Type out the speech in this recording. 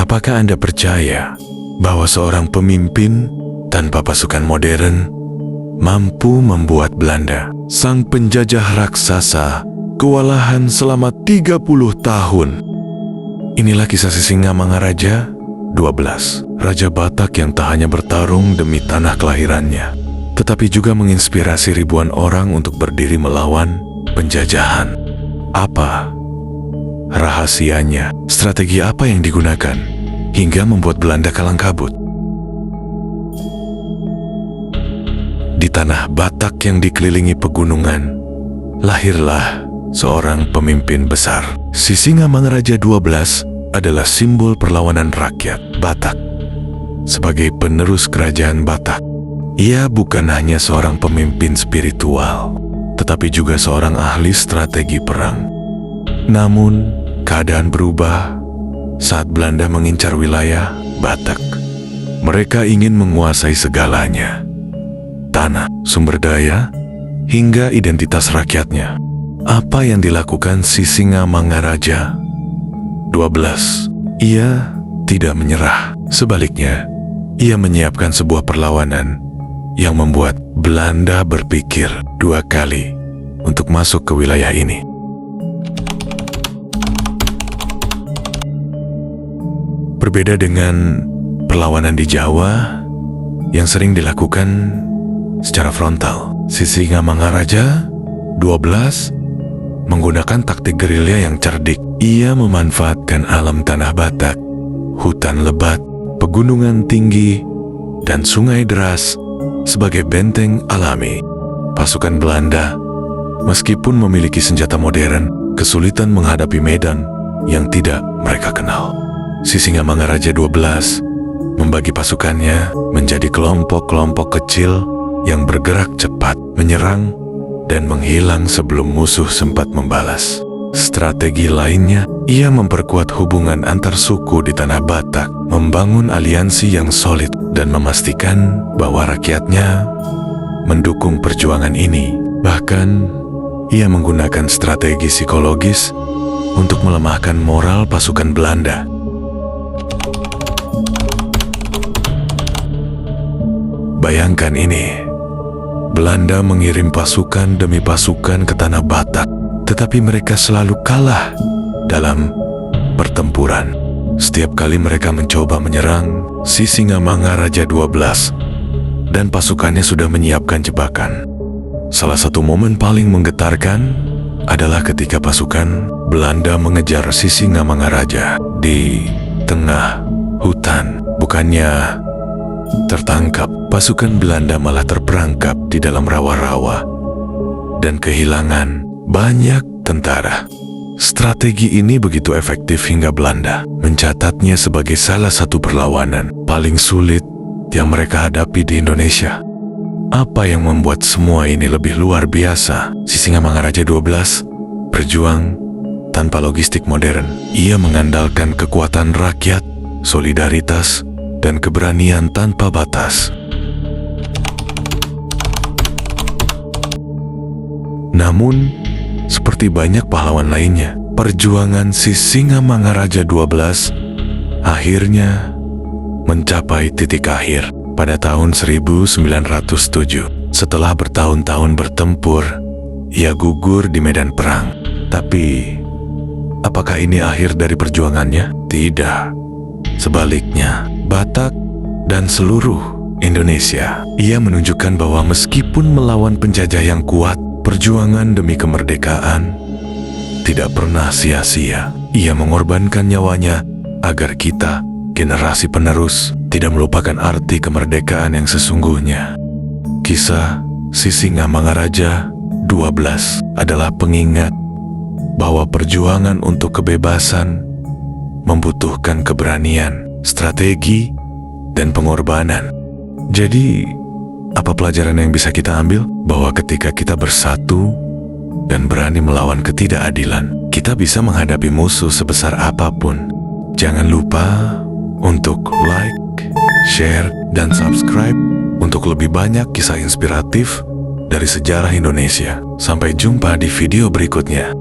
Apakah Anda percaya bahwa seorang pemimpin tanpa pasukan modern mampu membuat Belanda, sang penjajah raksasa, kewalahan selama 30 tahun? Inilah kisah Sisingamangaraja 12, Raja Batak yang tak hanya bertarung demi tanah kelahirannya, tetapi juga menginspirasi ribuan orang untuk berdiri melawan penjajahan. Apa rahasianya? Strategi apa yang digunakan hingga membuat Belanda kalang kabut? Di tanah Batak yang dikelilingi pegunungan, lahirlah seorang pemimpin besar. Sisingamangaraja 12 adalah simbol perlawanan rakyat Batak. Sebagai penerus kerajaan Batak, ia bukan hanya seorang pemimpin spiritual, tetapi juga seorang ahli strategi perang. Namun, keadaan berubah saat Belanda mengincar wilayah Batak. Mereka ingin menguasai segalanya, tanah, sumber daya, hingga identitas rakyatnya. Apa yang dilakukan Sisingamangaraja 12? Ia tidak menyerah. Sebaliknya, ia menyiapkan sebuah perlawanan yang membuat Belanda berpikir 2 kali untuk masuk ke wilayah ini. Berbeda dengan perlawanan di Jawa yang sering dilakukan secara frontal, Sisingamangaraja 12 menggunakan taktik gerilya yang cerdik. Ia memanfaatkan alam tanah Batak, hutan lebat, pegunungan tinggi, dan sungai deras sebagai benteng alami. Pasukan Belanda, meskipun memiliki senjata modern, kesulitan menghadapi medan yang tidak mereka kenal. Sisingamangaraja 12 membagi pasukannya menjadi kelompok-kelompok kecil yang bergerak cepat, menyerang, dan menghilang sebelum musuh sempat membalas. Strategi lainnya, ia memperkuat hubungan antar suku di tanah Batak, membangun aliansi yang solid, dan memastikan bahwa rakyatnya mendukung perjuangan ini. Bahkan, ia menggunakan strategi psikologis untuk melemahkan moral pasukan Belanda. Bayangkan ini, Belanda mengirim pasukan demi pasukan ke tanah Batak, tetapi mereka selalu kalah dalam pertempuran. Setiap kali mereka mencoba menyerang, Sisingamangaraja 12 dan pasukannya sudah menyiapkan jebakan. Salah satu momen paling menggetarkan adalah ketika pasukan Belanda mengejar Sisingamangaraja di tengah hutan. Bukannya tertangkap, pasukan Belanda malah terperangkap di dalam rawa-rawa dan kehilangan banyak tentara. Strategi ini begitu efektif hingga Belanda mencatatnya sebagai salah satu perlawanan paling sulit yang mereka hadapi di Indonesia. Apa yang membuat semua ini lebih luar biasa? Sisingamangaraja 12 berjuang tanpa logistik modern. Ia mengandalkan kekuatan rakyat, solidaritas, dan keberanian tanpa batas. Namun, seperti banyak pahlawan lainnya, perjuangan Sisingamangaraja 12 akhirnya mencapai titik akhir pada tahun 1907. Setelah bertahun-tahun bertempur, ia gugur di medan perang. Tapi, apakah ini akhir dari perjuangannya? Tidak. Sebaliknya, Batak dan seluruh Indonesia, ia menunjukkan bahwa meskipun melawan penjajah yang kuat, perjuangan demi kemerdekaan tidak pernah sia-sia. Ia mengorbankan nyawanya agar kita, generasi penerus, tidak melupakan arti kemerdekaan yang sesungguhnya. Kisah Sisingamangaraja 12 adalah pengingat bahwa perjuangan untuk kebebasan membutuhkan keberanian, strategi, dan pengorbanan. Jadi, apa pelajaran yang bisa kita ambil? Bahwa ketika kita bersatu dan berani melawan ketidakadilan, kita bisa menghadapi musuh sebesar apapun. Jangan lupa untuk like, share, dan subscribe untuk lebih banyak kisah inspiratif dari sejarah Indonesia. Sampai jumpa di video berikutnya.